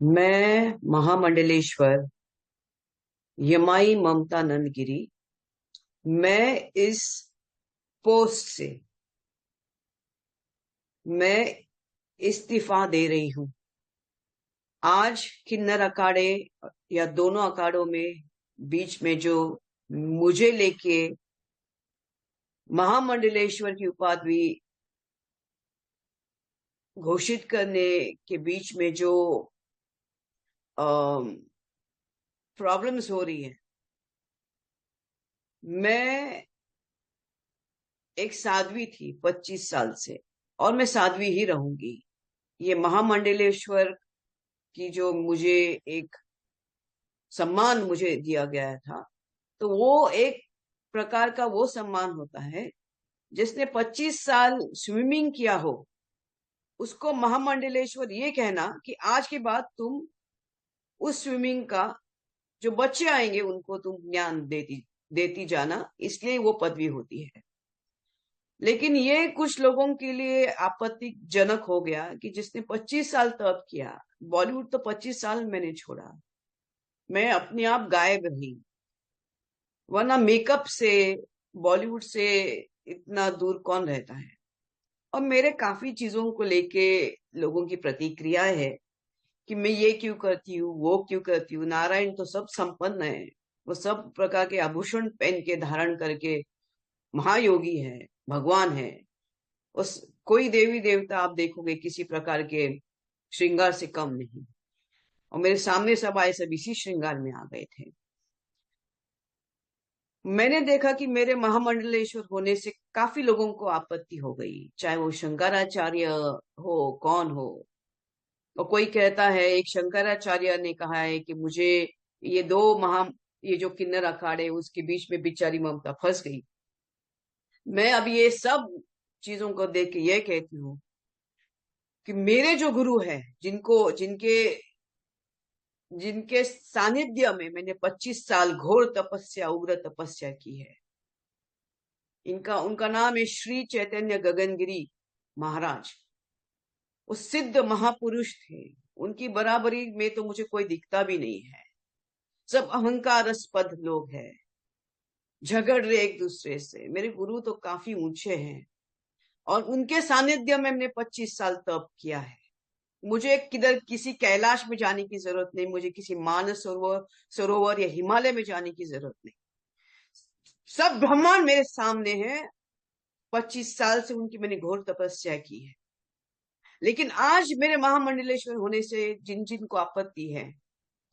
मैं महामंडलेश्वर यमाई ममता नंदगिरी। मैं इस पोस्ट से मैं इस्तीफा दे रही हूं। आज किन्नर अखाड़े या दोनों अखाड़ों में बीच में जो मुझे लेके महामंडलेश्वर की उपाधि घोषित करने के बीच में जो प्रॉब्लम्स हो रही है, मैं एक साध्वी थी 25 साल से और मैं साध्वी ही रहूंगी। ये महामंडलेश्वर की जो मुझे एक सम्मान मुझे दिया गया था, तो वो एक प्रकार का वो सम्मान होता है जिसने 25 साल स्विमिंग किया हो, उसको महामंडलेश्वर ये कहना कि आज के बाद तुम उस स्विमिंग का जो बच्चे आएंगे उनको तुम ज्ञान देती देती जाना, इसलिए वो पदवी होती है। लेकिन ये कुछ लोगों के लिए आपत्तिजनक हो गया कि जिसने 25 साल तप किया, बॉलीवुड तो 25 साल मैंने छोड़ा, मैं अपने आप गायब रही, वरना मेकअप से बॉलीवुड से इतना दूर कौन रहता है। और मेरे काफी चीजों को लेके लोगों की प्रतिक्रिया है कि मैं ये क्यों करती हूँ, वो क्यों करती हूँ। नारायण तो सब संपन्न है, वो सब प्रकार के आभूषण पहन के धारण करके महायोगी है, भगवान है। उस कोई देवी देवता आप देखोगे किसी प्रकार के श्रृंगार से कम नहीं, और मेरे सामने सब आए, सब इसी श्रृंगार में आ गए थे। मैंने देखा कि मेरे महामंडलेश्वर होने से काफी लोगों को आपत्ति हो गई, चाहे वो शंकराचार्य हो, कौन हो। और कोई कहता है, एक शंकराचार्य ने कहा है कि मुझे ये दो महा ये जो किन्नर अखाड़े उसके बीच में बेचारी ममता फंस गई। मैं अब ये सब चीजों को देख के ये कहती हूँ कि मेरे जो गुरु है, जिनको जिनके जिनके सानिध्य में मैंने 25 साल घोर तपस्या, उग्र तपस्या की है, इनका उनका नाम है श्री चैतन्य गगनगिरी महाराज। वो सिद्ध महापुरुष थे, उनकी बराबरी में तो मुझे कोई दिखता भी नहीं है। सब अहंकारस्पद लोग हैं, झगड़ रहे एक दूसरे से। मेरे गुरु तो काफी ऊंचे हैं और उनके सानिध्य में मैंने 25 साल तप किया है। मुझे किधर किसी कैलाश में जाने की जरूरत नहीं, मुझे किसी मानस सरोवर या हिमालय में जाने की जरूरत नहीं। सब ब्रह्मांड मेरे सामने है। 25 साल से उनकी मैंने घोर तपस्या की है। लेकिन आज मेरे महामंडलेश्वर होने से जिन जिन को आपत्ति है,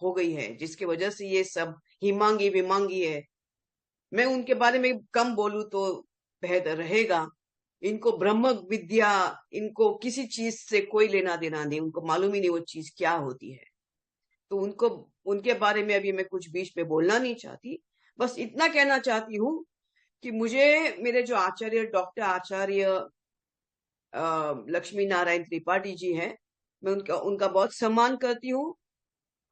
हो गई है, जिसकी वजह से ये सब हिमांगी विमांगी है, मैं उनके बारे में कम बोलूं तो बेहतर रहेगा। इनको ब्रह्म विद्या, इनको किसी चीज से कोई लेना देना नहीं, उनको मालूम ही नहीं वो चीज क्या होती है। तो उनको उनके बारे में अभी मैं कुछ बीच में बोलना नहीं चाहती। बस इतना कहना चाहती हूँ कि मुझे मेरे जो आचार्य, डॉक्टर आचार्य लक्ष्मी नारायण त्रिपाठी जी हैं, मैं उनका उनका बहुत सम्मान करती हूँ।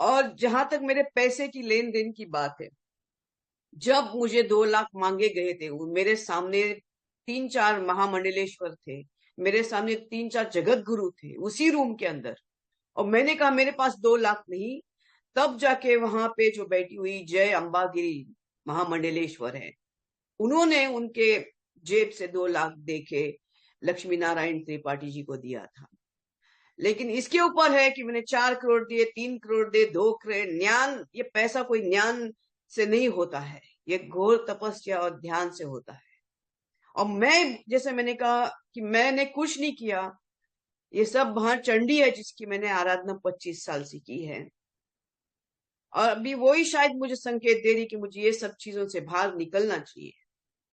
और जहां तक मेरे पैसे की लेन देन की बात है, जब मुझे 2 लाख मांगे गए थे, मेरे सामने 3-4 महामंडलेश्वर थे, मेरे सामने 3-4 जगत गुरु थे उसी रूम के अंदर, और मैंने कहा मेरे पास 2 लाख नहीं। तब जाके वहां पे जो बैठी हुई जय अंबागिरी महामंडलेश्वर है, उन्होंने उनके जेब से 2 लाख देके लक्ष्मी नारायण त्रिपाठी जी को दिया था। लेकिन इसके ऊपर है कि मैंने 4 करोड़ दिए, 3 करोड़ दिए, 2 करोड़। ज्ञान, ये पैसा कोई ज्ञान से नहीं होता है, ये घोर तपस्या और ध्यान से होता है। और मैं, जैसे मैंने कहा कि मैंने कुछ नहीं किया, ये सब वहां चंडी है जिसकी मैंने आराधना 25 साल से की है। और अभी वही शायद मुझे संकेत दे रही कि मुझे ये सब चीजों से बाहर निकलना चाहिए।